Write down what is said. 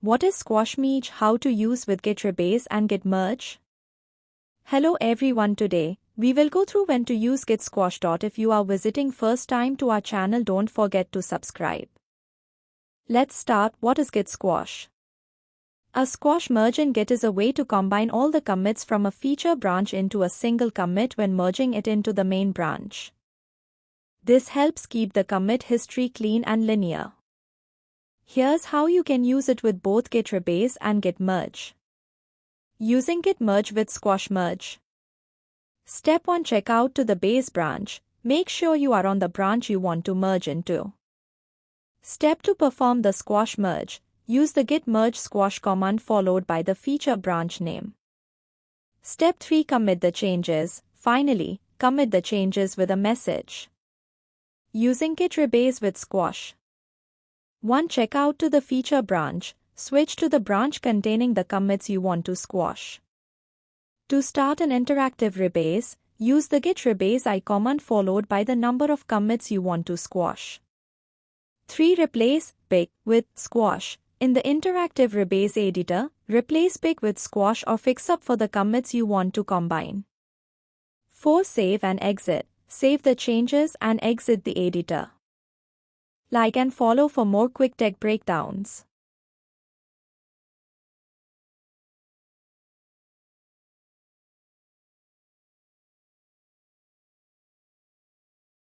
What is sqash means? How to use with git rebase and git merge? Hello everyone, today we will go through when to use git sqash. If you are visiting first time to our channel, don't forget to subscribe. Let's start. What is git sqash? A sqash merge in Git is a way to combine all the commits from a feature branch into a single commit when merging it into the main branch. This helps keep the commit history clean and linear. Here's how you can use it with both git rebase and git merge. Using git merge with sqash merge. Step 1. Check out to the base branch. Make sure you are on the branch you want to merge into. Step 2. Perform the sqash merge. Use the git merge sqash command followed by the feature branch name. Step 3. Commit the changes. Finally, commit the changes with a message. Using git rebase with sqash. 1. Check out to the feature branch. Switch to the branch containing the commits you want to sqash. To start an interactive rebase, use the git rebase I command followed by the number of commits you want to sqash. 3. Replace big with sqash. In the interactive rebase editor, replace big with sqash or fix up for the commits you want to combine. 4. Save and exit. Save the changes and exit the editor. Like and follow for more quick tech breakdowns.